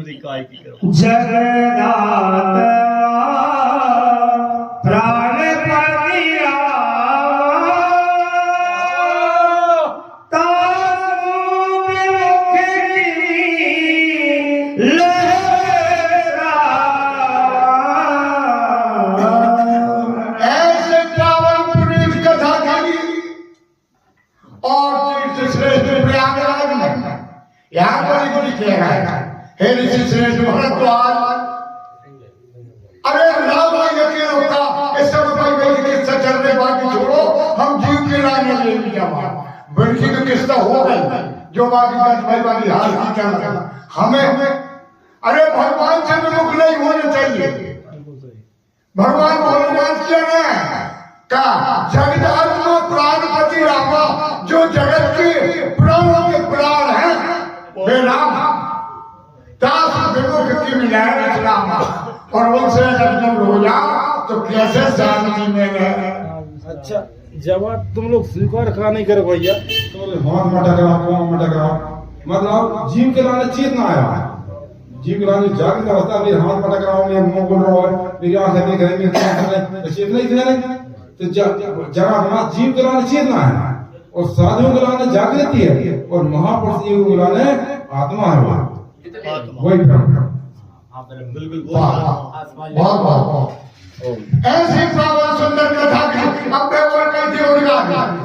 दी काय की करो जगदाता प्राण पतिया यहाँ पर कुछ कह रहा है हे ऋषि श्रेष्ठ भरद्वाज अरे राम यकीन होता इस समय भाई भाई किस्सा चल रहे बाकी छोड़ो हम जीव के लाने ले लिया बल्कि तो किस्सा हो गई जो बाकी गज भाई बाकी हाल की चल रहा हमें अरे भगवान से विमुख नहीं होना चाहिए भगवान भोलेनाथ क्या है का जगदात्मा प्राणपति रामा जो जगत के प्राणों के प्राण है वे राम दास विमुख की मिलाए इस्लाम और उनसे जब तुम हो जाओ तो कैसे शांति में रहे। अच्छा जब तुम लोग स्वीकार करा नहीं करे भैया तो हाथ मटा कराओ मतलब जीव के लाने चेतना आया जीव के लाने जागृत अवस्था में हाथ मटा कराओ मैं मुंह बोल रहा हूँ मेरी आंखें देख रही है चेतना ही नहीं तो जरा जीव के लाने चेतना है और साधुओं के लाने जागृति है और महापुरुषों के लाने आत्मा है वही बिल्कुल बहुत ऐसी पावन सुंदर कथा की अब पेपर कहती है उनका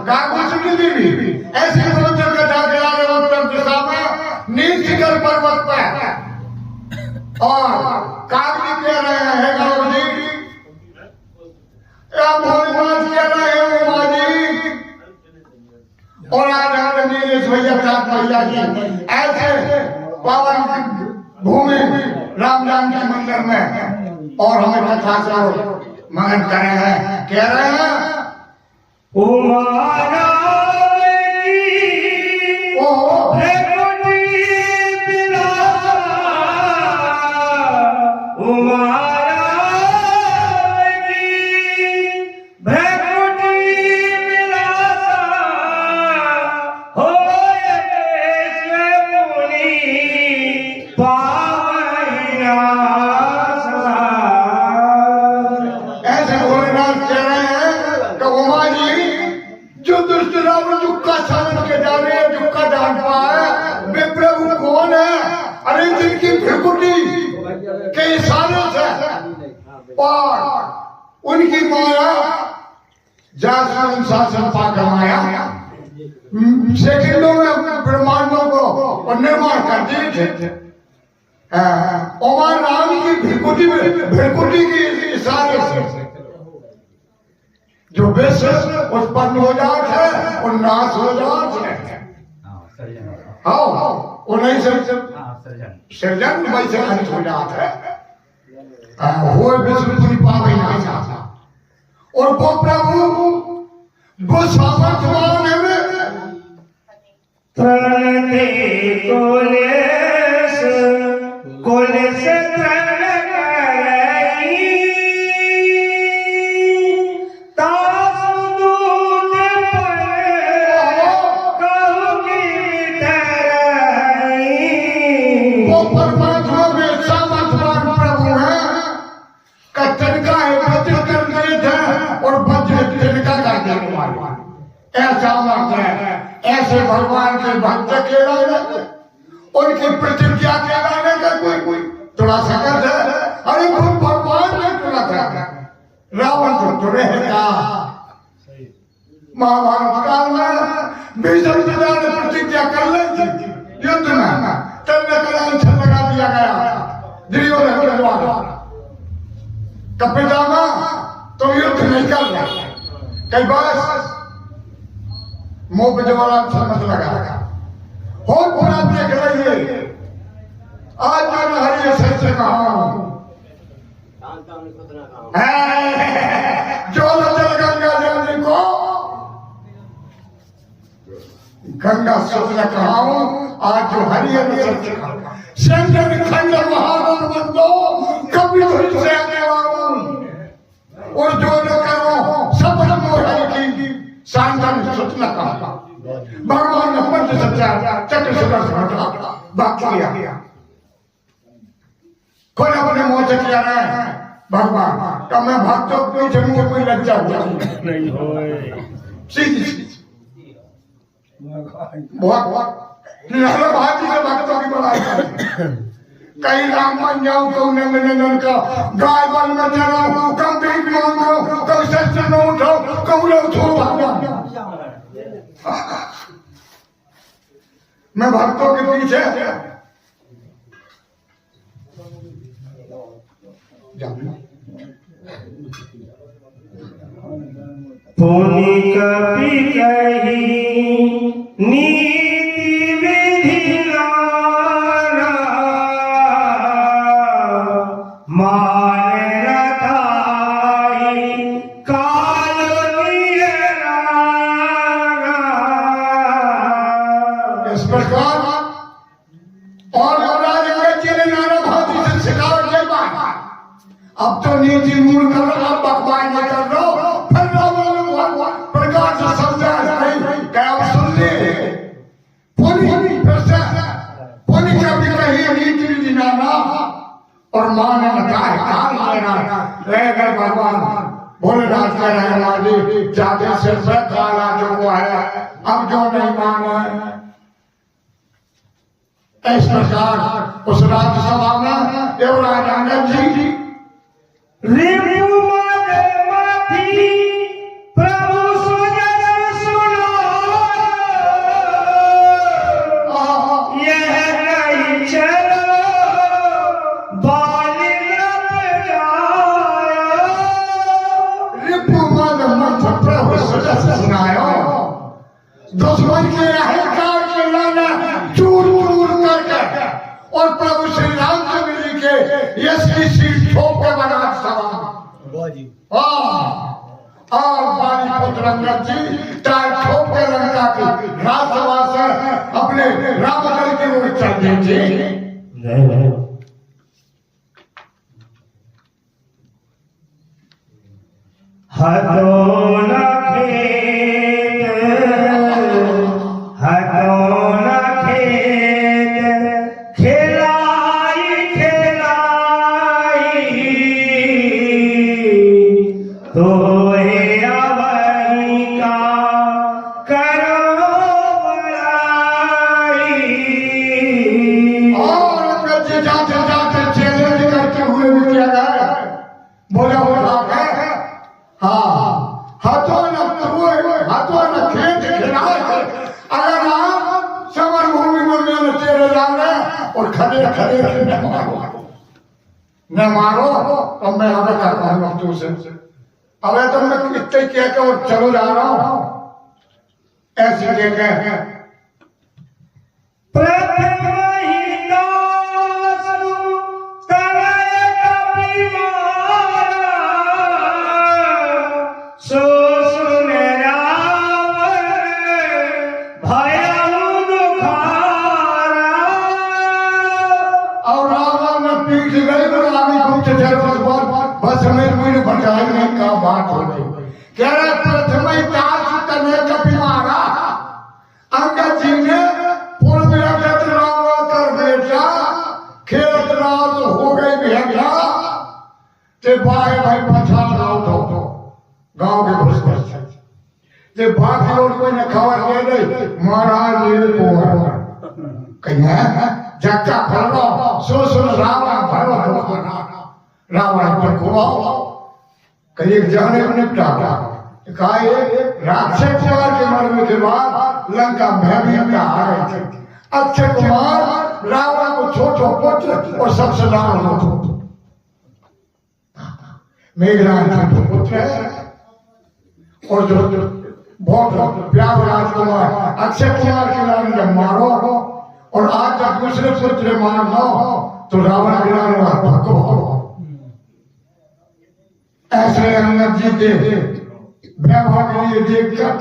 गागो सुनी देवी ऐसी सुंदर कथा के आगे उत्तर दिशा में नीलशिखर पर्वत पर और कागजी कह रहे हैं गागो जी या भोलेनाथ कह रहे हैं उमा जी और आज नीलेश भैया साथ भैया जी ऐसे पावन भूमि राम के मंदिर में और हमें कथा से मगन करे हैं कह रहे हैं उमारा के इशारों से और उनकी माया जासून शासन पा कमाया सेकंडों में ब्रह्मांडों को निर्माण कर दिए थे और राम की भिकुटी की इशारे से जो विश्व उत्पन्न हो जाते हैं और नाश हो जाते हैं हाँ उन्हीं से सृजन वैसे अंत हो जाता है वो विश्व पूरी पावे ना जाता और वो प्रभु वो सामर्थ्यवान है ऐसे भगवान के भक्त के लाने उनकी प्रतिज्ञा के लाने का कोई थोड़ा सकत है अरे खुद भगवान ने तुला था रावण तो तुरे था महाभारत काल में भीष्म पिता ने प्रतिज्ञा कर ली थी युद्ध में तब छल लगा दिया गया दुर्योधन के द्वारा कपितामा तो युद्ध नहीं कर रहा कई बार मुंह पे जवाब समझ लगा हो पूरा देख रही आज जो हरि सच से कहा जो चल गंगा जमुनी को गंगा शुक्ल कहा आज जो हरि सच से कहा शंकर खंड महावन बंदो कभी तुझसे आने और जो न करो सब हरि की शानदार सूचना कहा भगवान ने पंच सत्या चक्र सुदर्शन हटा बात किया कोई अपने मुंह से किया रहा है भगवान तो मैं भक्तों को पीछे मुझे कोई लज्जा हुआ नहीं होए सीधी सीधी बहुत निराला भाजी से भक्तों की बड़ाई करें कहीं राम बन जाऊं कहूं न मिलन का गाय बन में चलाऊं कम भीख मांगो कहूं सच न उठाओ कहूं लोग छोड़ भागा मैं भक्तों के पीछे पुनि कपि कही नीति विधि नाना मान रखाई काल इस प्रकार और राज जी ने नाना भाजी से सिखावट के बाद अब तो नीति मूल कर रहा अब बकवास न कर लो फिर प्रकार से समझा नहीं क्या सुन ले पुनि फिर से पुनि कभी कही नीति विधि नाना और मान रहा भगवान भोलेनाथ कह रहे वाली जाते सिर से काला जो वो है अब जो नहीं माना इस प्रकार उस राज्यसभा में देवराज आनंद जी प्रभु सुजन सुनो यह नहीं चलो बाल रिपु मद मथ प्रभु सुजन सुनायो दुश्मन के अहंकार के लाना चूर चूर करके और प्रभु श्री रामचंद्र जी के यश की सीट ठोक के बना सभा और बाली पुत्र अंगद जी टाल ठोक के लंका की राजसभा से अपने रामदल की ओर चल दीजिए हथोना न मारो तो मैं हमें करता हूँ तुमसे अबे तो मैं इतने कह के और चलो जा रहा हूँ ऐसी जगह प्रथम बस हमें कोई बचाने का बात हो गई कह रहे प्रथम कपि मारा अंगद जी ने पूर्व कर बेटा खेत रात हो गई भेजा ते भाई भाई पछाड़ उठो गांव के घुस ते बाकी लोग कोई ने खबर दे दे महाराज ये को कहीं जक्का भरो सो रावण भरो रावण पर घुमाओ कहीं जाने को निपटा कहा राक्षस के मरने के बाद लंका में भी आ रहे थे अक्षय कुमार रावण को छोटो पुत्र और सबसे रावण को मेघराज छोटो पुत्र है और जो बहुत प्यार राजकुमार अक्षय कुमार के नाम जब मारो और आज तक दूसरे पुत्र मार लो तो रावण के नाम भको ऐसे अंगद जी के वैभव के लिए देखकर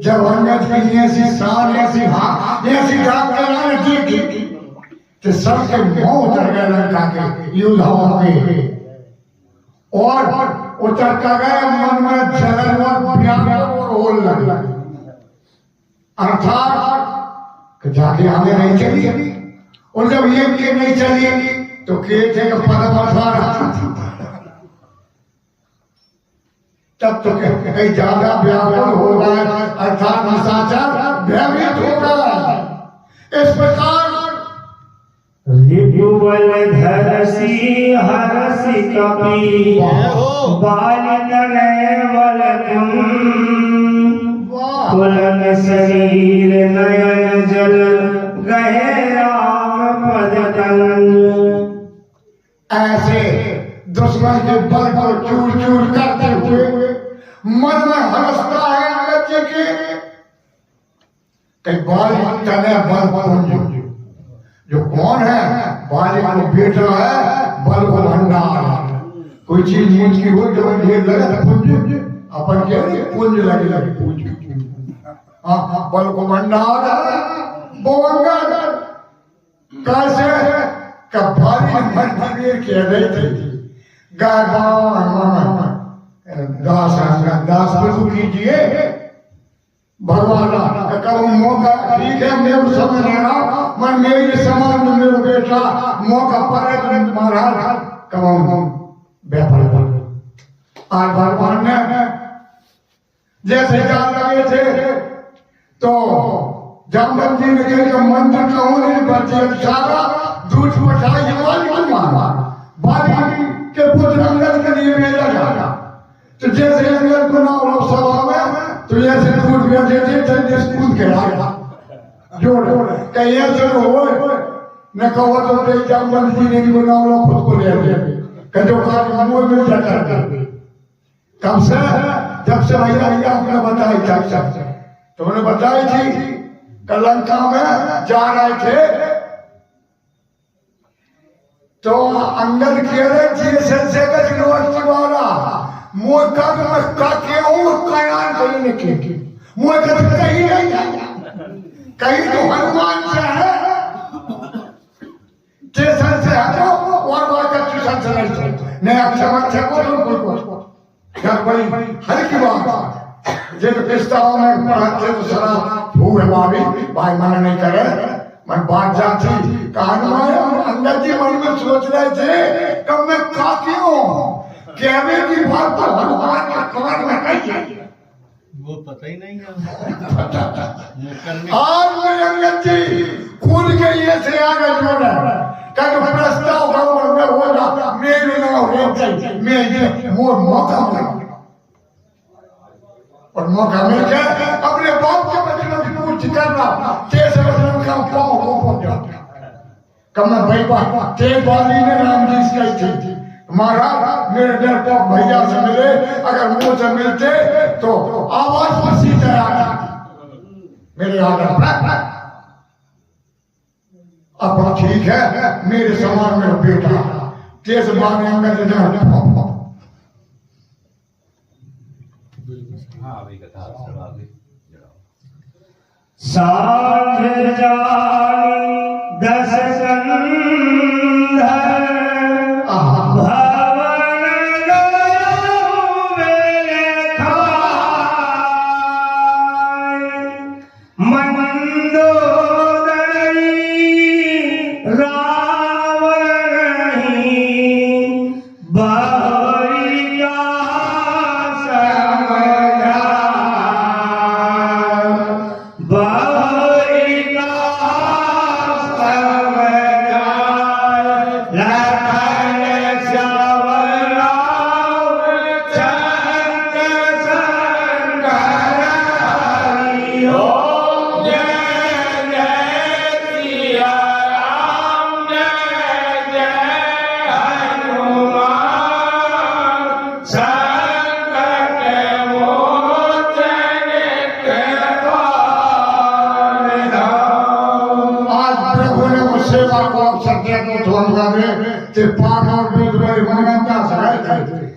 जब अंगद की ऐसी शान ऐसी हाथ ऐसी डाक तो सबके मुंह उतर गए लंका के योद्धाओं के, और उतर कर गए मन में जलन और व्याकुल और होल लगे, अर्थात जाके आगे नहीं चली। और जब ये के नहीं चली तो के थे तब तो कहीं ज्यादा व्याकुल हो गए, अर्थात निशाचर भयभीत हो गए। इस प्रकार रिपुबल धरसी हरसी कपि बाल तनय बल पुलन शरीर नयन जल गहे राम पद तन। ऐसे दुश्मन के बल को चूर चूर करते हुए मन में हंसता है अंगद जी के कई बाल तने बल पुंज, जो कौन है बाली को बेटा है बल को भंडार। कोई चीज नीच की हो जब ढेर लगे तो पुंज अपन क्या पुंज लगे लगे पुंज, हाँ बल को भंडार वो अंगद कैसे कबाली मन भीर के गई थी दास दास प्रभु कीजिए भगवान कब मौका ठीक है मैं उस समय रहना मन मेरे समान में मेरा बेटा मौका पर महाराज कब व्यापार आज भगवान ने जैसे जान लगे थे तो जामवन जी ने कहा मंत्र कहूँ नहीं बच्चे सारा दूध पठाई हिमालय को मारा बाली के पुत्र अंगद के लिए भेजा जाता। तो जैसे अंगद को नाम लो सभा में तो ऐसे दूध भेजे थे जल्दी स्कूल के लाया जोड़ कहीं ऐसे हो न कहो तो दे जामवन जी ने को नाम लो खुद को ले लिया कजो का मुंह में जाकर कब से जब से भैया आपने बताई था तो उन्होंने बताई थी लंका में जा रहे थे तो अंगद कह रहे थे से यूनिवर्सिटी वाला मुझ का क्यों कयान कहीं नहीं मुझ कहीं नहीं कहीं तो हनुमान से है स्टेशन से हटो और बात स्टेशन से नहीं अक्षर से को घर बड़ी हर की बात जब किस्ताओं में पढ़ते तो शराब भूख भाभी भाई मना नहीं करे मन बात जाती कहानी अंगद जी मन में सोच रहे थे कब मैं खा क्यों कहने की बात तो भगवान का कान में कही वो पता ही नहीं आज मैं अंगद जी कूद के ये से आगे जोड़ा कल प्रस्ताव गवर्नर में होगा मेरे ना हो मैं ये मोर मौका मिला और मौका मिल गया अपने बाप के बचनों की पूछ करना कैसे बचनों का पाँव को पहुंच जाता कब मैं भाई बाप तेज बाली ने राम जी से कही थी महाराज मेरे डर को भैया से मिले अगर मुंह से मिलते तो आवाज पसी जाती मेरे आदर अब ठीक है मेरे समान मेरा बेटा तेज बाली अंगद सांझ जानी दस कंधर भवन मंदोदरी रावण बहरिया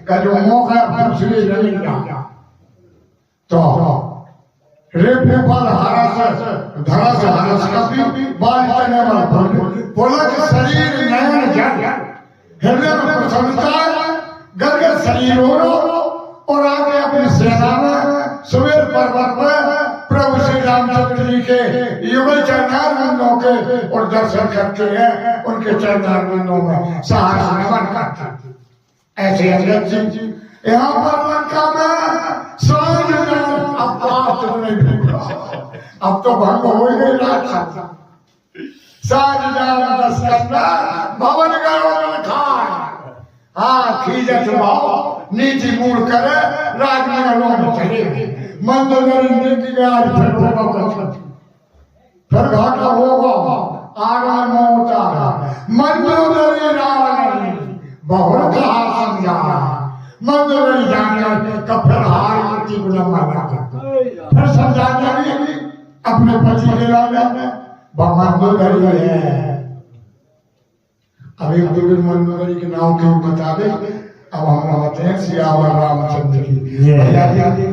का जो मौका दूसरे नहीं किया तो रेपे पर हरा से धरा से हरा से कभी बाल करने वाला बोला कि युगल चरणारविंदों के और दर्शन करते हैं, उनके चरणारविंदों में सहर्ष नमन करते हैं। ऐसे अंगद जी यहाँ पर लंका में सांझ अब बात नहीं भूला, अब तो भंग हो गई रात। सांझ दस कन्या भवन गयो खाए, हाँ खीजत भाव नीति मूड करे राजमहलों में चले। मंदोदरी की आज फिर होगा, फिर घाटा होगा, आगा मोटा मंदोदरी रावण बहुत कहा समझा। मंदोदरी जाने का फिर हार की फिर समझा जाएगी अपने पति के लाने मंदोदरी है। अब एक दो दिन मंदोदरी के नाम क्यों बता दे। अब हम आते हैं सियावर रामचंद्र की।